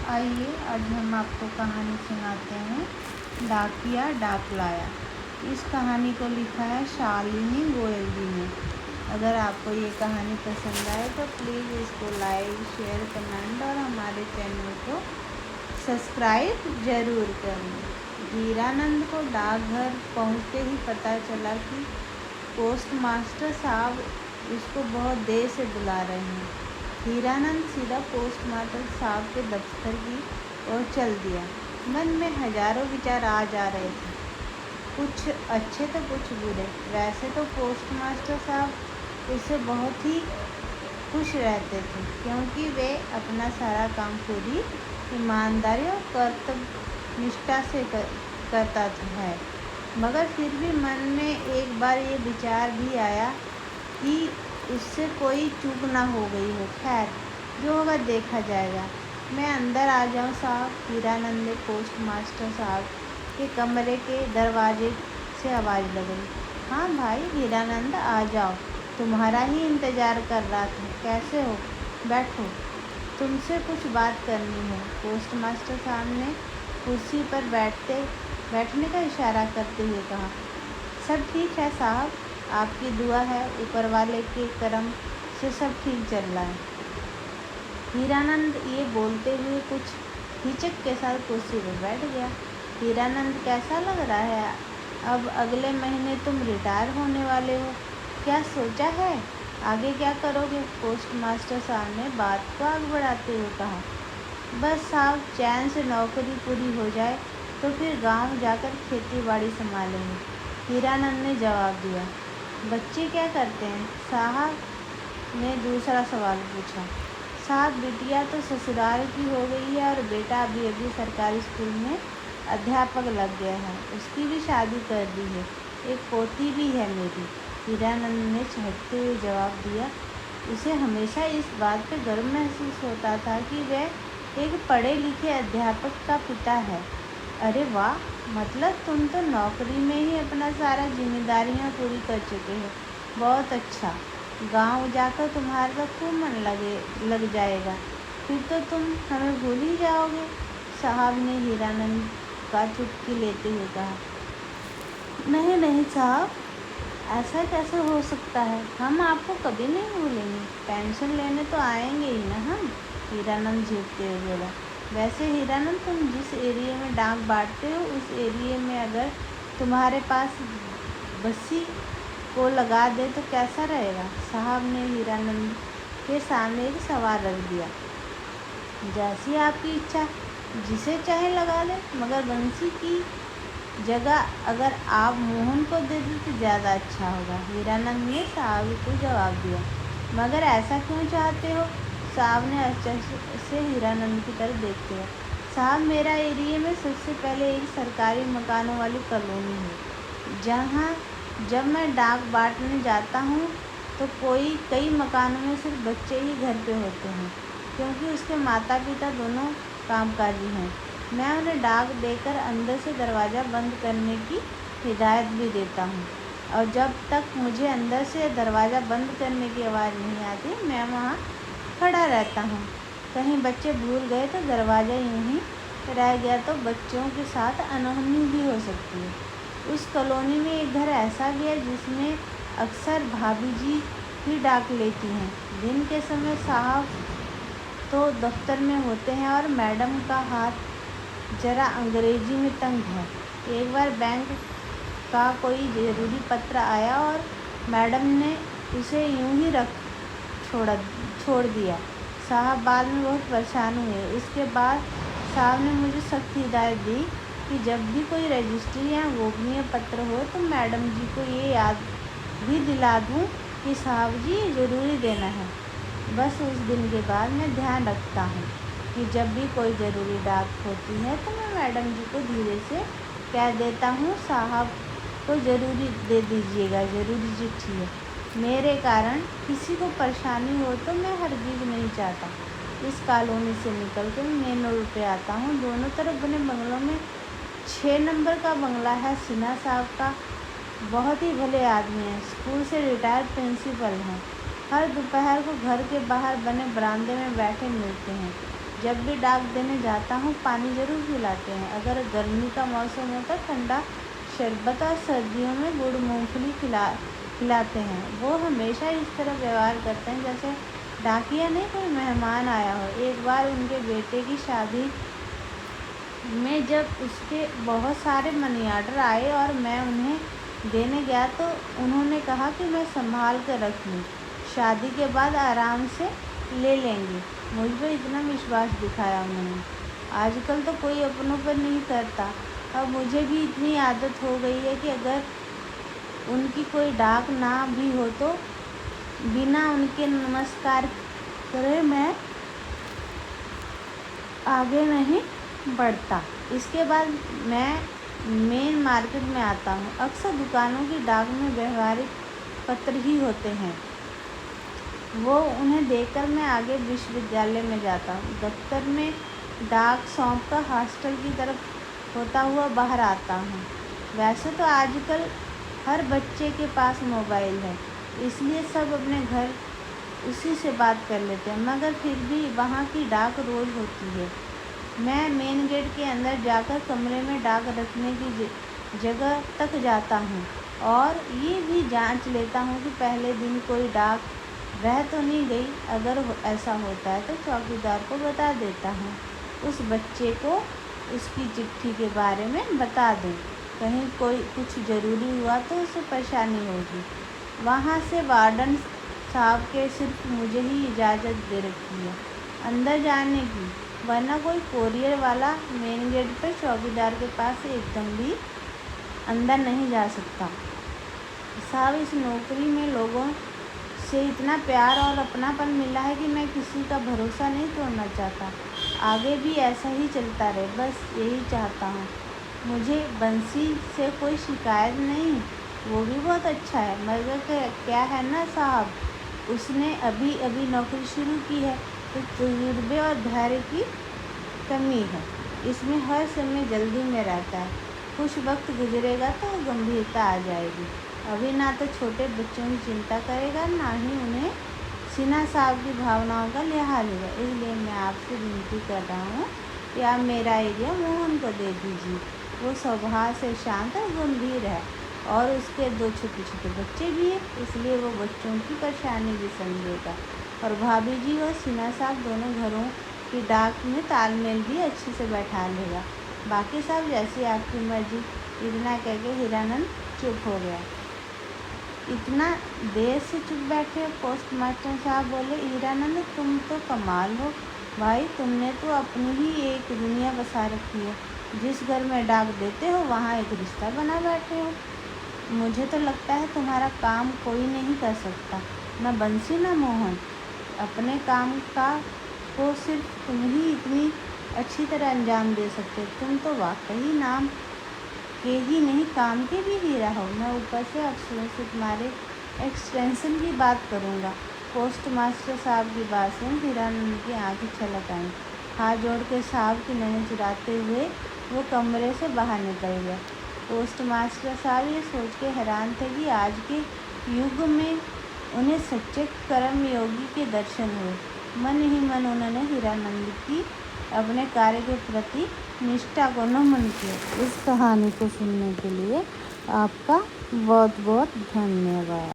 आइए आज हम आपको कहानी सुनाते हैं डाकिया डाक लाया। इस कहानी को लिखा है शालिनी गोयल जी ने। अगर आपको ये कहानी पसंद आए तो प्लीज़ इसको लाइक शेयर कमेंट और हमारे चैनल को सब्सक्राइब ज़रूर करें। हीरानंद को डाकघर पहुंचते ही पता चला कि पोस्ट मास्टर साहब उसको बहुत देर से बुला रहे हैं। हीरानंद सीधा पोस्ट मास्टर साहब के दफ्तर की ओर चल दिया। मन में हजारों विचार आ जा रहे थे, कुछ अच्छे तो कुछ बुरे। वैसे तो पोस्ट मास्टर साहब उससे बहुत ही खुश रहते थे, क्योंकि वे अपना सारा काम पूरी ईमानदारी और कर्तव्य निष्ठा से करता है। मगर फिर भी मन में एक बार ये विचार भी आया कि उससे कोई चूक ना हो गई हो। खैर, जो होगा देखा जाएगा। मैं अंदर आ जाऊं साहब? हीरानंद ने पोस्ट मास्टर साहब के कमरे के दरवाजे से आवाज़ लगाई। हाँ भाई हीरानंद, आ जाओ, तुम्हारा ही इंतज़ार कर रहा था। कैसे हो? बैठो, तुमसे कुछ बात करनी है। पोस्ट मास्टर साहब ने कुर्सी पर बैठने का इशारा करते हुए कहा। सब ठीक है साहब, आपकी दुआ है, ऊपर वाले के करम से सब ठीक चल रहा है। हीरानंद ये बोलते हुए कुछ हिचक के साथ कुर्सी पर बैठ गया। हीरानंद, कैसा लग रहा है? अब अगले महीने तुम रिटायर होने वाले हो, क्या सोचा है? आगे क्या करोगे? पोस्ट मास्टर साहब ने बात को आगे बढ़ाते हुए कहा। बस साहब, चैन से नौकरी पूरी हो जाए तो फिर गांव जाकर खेती बाड़ी संभालेंगे, हीरानंद ने जवाब दिया। बच्चे क्या करते हैं? साहब ने दूसरा सवाल पूछा। साहब, बिटिया तो ससुराल की हो गई है और बेटा अभी अभी सरकारी स्कूल में अध्यापक लग गया है। उसकी भी शादी कर दी है, एक पोती भी है मेरी, हीरानंद ने चहकते हुए जवाब दिया। उसे हमेशा इस बात पर गर्व महसूस होता था कि वह एक पढ़े लिखे अध्यापक का पिता है। अरे वाह, मतलब तुम तो नौकरी में ही अपना सारा जिम्मेदारियां पूरी कर चुके हो। बहुत अच्छा, गांव जाकर तुम्हारा तो खूब मन लग जाएगा, फिर तो तुम हमें भूल ही जाओगे, साहब ने हीरानंद का चुटकी लेते हुए कहा। नहीं नहीं साहब, ऐसा कैसे हो सकता है? हम आपको कभी नहीं भूलेंगे, पेंशन लेने तो आएंगे ही ना हम, हीरानंद झेपते हुए बोला। वैसे हीरानंद, तुम जिस एरिया में डाक बांटते हो उस एरिया में अगर तुम्हारे पास बस्सी को लगा दे तो कैसा रहेगा? साहब ने हीरानंद के सामने एक सवाल रख दिया। जैसी आपकी इच्छा, जिसे चाहे लगा दे, मगर बंसी की जगह अगर आप मोहन को दे दें तो ज़्यादा अच्छा होगा, हीरानंद ने साहब को जवाब दिया। मगर ऐसा क्यों चाहते हो? साहब ने आश्चर्य से हीरानंद की तरफ देखते हुए। साहब, मेरा एरिया में सबसे पहले एक सरकारी मकानों वाली कॉलोनी है, जहाँ जब मैं डाक बांटने जाता हूँ तो कई मकानों में सिर्फ बच्चे ही घर पे होते हैं, क्योंकि उसके माता पिता दोनों कामकाजी हैं। मैं उन्हें डाक देकर अंदर से दरवाज़ा बंद करने की हिदायत भी देता हूँ, और जब तक मुझे अंदर से दरवाज़ा बंद करने की आवाज़ नहीं आती मैं वहाँ खड़ा रहता हूँ। कहीं बच्चे भूल गए तो दरवाज़ा यूँ ही रह गया तो बच्चों के साथ अनहोनी भी हो सकती है। उस कॉलोनी में एक घर ऐसा भी है जिसमें अक्सर भाभी जी ही डाक लेती हैं। दिन के समय साहब तो दफ्तर में होते हैं और मैडम का हाथ जरा अंग्रेजी में तंग है। एक बार बैंक का कोई ज़रूरी पत्र आया और मैडम ने उसे यूं ही छोड़ दिया। साहब बाद में बहुत परेशान हुए। उसके बाद साहब ने मुझे सख्त हिदायत दी कि जब भी कोई रजिस्ट्री या गोपनीय पत्र हो तो मैडम जी को ये याद भी दिला दूं कि साहब जी ज़रूरी देना है। बस उस दिन के बाद मैं ध्यान रखता हूँ कि जब भी कोई ज़रूरी डाक होती है तो मैं मैडम जी को धीरे से कह देता हूँ, साहब को ज़रूरी दे दीजिएगा, ज़रूरी चिट्ठी है। मेरे कारण किसी को परेशानी हो तो मैं हरगिज़ नहीं चाहता। इस कॉलोनी से निकल कर मेन रोड पे आता हूँ। दोनों तरफ बने बंगलों में 6 नंबर का बंगला है सिन्हा साहब का, बहुत ही भले आदमी हैं, स्कूल से रिटायर्ड प्रिंसिपल हैं। हर दोपहर को घर के बाहर बने बरामदे में बैठे मिलते हैं। जब भी डाक देने जाता हूँ पानी ज़रूर पिलाते हैं। अगर गर्मी का मौसम होता है ठंडा शरबत और सर्दियों में गुड़ मूँगफली खिलाते हैं। वो हमेशा इस तरह व्यवहार करते हैं जैसे डाकिया नहीं कोई मेहमान आया हो। एक बार उनके बेटे की शादी में जब उसके बहुत सारे मनी ऑर्डर आए और मैं उन्हें देने गया तो उन्होंने कहा कि मैं संभाल कर रख लूँ, शादी के बाद आराम से ले लेंगे। मुझ पर इतना विश्वास दिखाया उन्होंने। आजकल तो कोई अपनों पर नहीं करता। अब मुझे भी इतनी आदत हो गई है कि अगर उनकी कोई डाक ना भी हो तो बिना उनके नमस्कार करे मैं आगे नहीं बढ़ता। इसके बाद मैं मेन मार्केट में आता हूँ। अक्सर दुकानों की डाक में व्यवहारिक पत्र ही होते हैं। वो उन्हें देखकर मैं आगे विश्वविद्यालय में जाता हूँ। दफ्तर में डाक सौंप कर हॉस्टल की तरफ होता हुआ बाहर आता हूँ। वैसे तो आजकल हर बच्चे के पास मोबाइल है, इसलिए सब अपने घर उसी से बात कर लेते हैं, मगर फिर भी वहाँ की डाक रोज़ होती है। मैं मेन गेट के अंदर जाकर कमरे में डाक रखने की जगह तक जाता हूँ और ये भी जांच लेता हूँ कि पहले दिन कोई डाक रह तो नहीं गई। अगर ऐसा होता है तो चौकीदार को बता देता हूँ, उस बच्चे को उसकी चिट्ठी के बारे में बता दें, कहीं कोई कुछ ज़रूरी हुआ तो उसे परेशानी होगी। वहाँ से वार्डन साहब के सिर्फ मुझे ही इजाज़त दे रखी है अंदर जाने की, वरना कोई कोरियर वाला मेन गेट पर चौकीदार के पास एकदम भी अंदर नहीं जा सकता। साहब, इस नौकरी में लोगों से इतना प्यार और अपनापन मिला है कि मैं किसी का भरोसा नहीं तोड़ना चाहता। आगे भी ऐसा ही चलता रहे, बस यही चाहता हूँ। मुझे बंसी से कोई शिकायत नहीं, वो भी बहुत अच्छा है, मगर क्या है ना साहब, उसने अभी अभी नौकरी शुरू की है तो तजुर्बे और धैर्य की कमी है। इसमें हर समय जल्दी में रहता है। कुछ वक्त गुजरेगा तो गंभीरता आ जाएगी। अभी ना तो छोटे बच्चों की चिंता करेगा, ना ही उन्हें सिन्हा साहब की भावनाओं का लिहाज होगा। इसलिए मैं आपसे विनती कर रहा हूँ कि आप मेरा एरिया मोहन को दे दीजिए। वो स्वभाव से शांत और गंभीर है और उसके 2 छोटे छोटे बच्चे भी हैं, इसलिए वो बच्चों की परेशानी भी समझेगा। और भाभी जी और सिन्हा साहब दोनों घरों की डाक में तालमेल भी अच्छे से बैठा लेगा। बाकी साहब जैसी आपकी मर्जी। इतना कह के हीरानंद चुप हो गया। इतना देर से चुप बैठे हो? पोस्ट मास्टर साहब बोले। हीरानंद, तुम तो कमाल हो भाई, तुमने तो अपनी ही एक दुनिया बसा रखी है। जिस घर में डाक देते हो वहाँ एक रिश्ता बना बैठे हो। मुझे तो लगता है तुम्हारा काम कोई नहीं कर सकता, न बंसी न मोहन। अपने काम का को सिर्फ तुम ही इतनी अच्छी तरह अंजाम दे सकते। तुम तो वाकई नाम के ही नहीं काम के भी हीरा हो। मैं ऊपर से अफसरों से तुम्हारे एक्सटेंशन की बात करूँगा। पोस्ट मास्टर साहब की बात सुन हीरानंद की आंखें छलक आईं। हाथ जोड़ के साहब की नज़र चुराते हुए वो कमरे से बाहर निकल गया। पोस्ट मास्टर साहब ये सोच के हैरान थे कि आज के युग में उन्हें सच्चे कर्मयोगी के दर्शन हुए। मन ही मन उन्होंने हीरानंद की अपने कार्य के प्रति निष्ठा को नमन किया। इस कहानी को सुनने के लिए आपका बहुत बहुत धन्यवाद।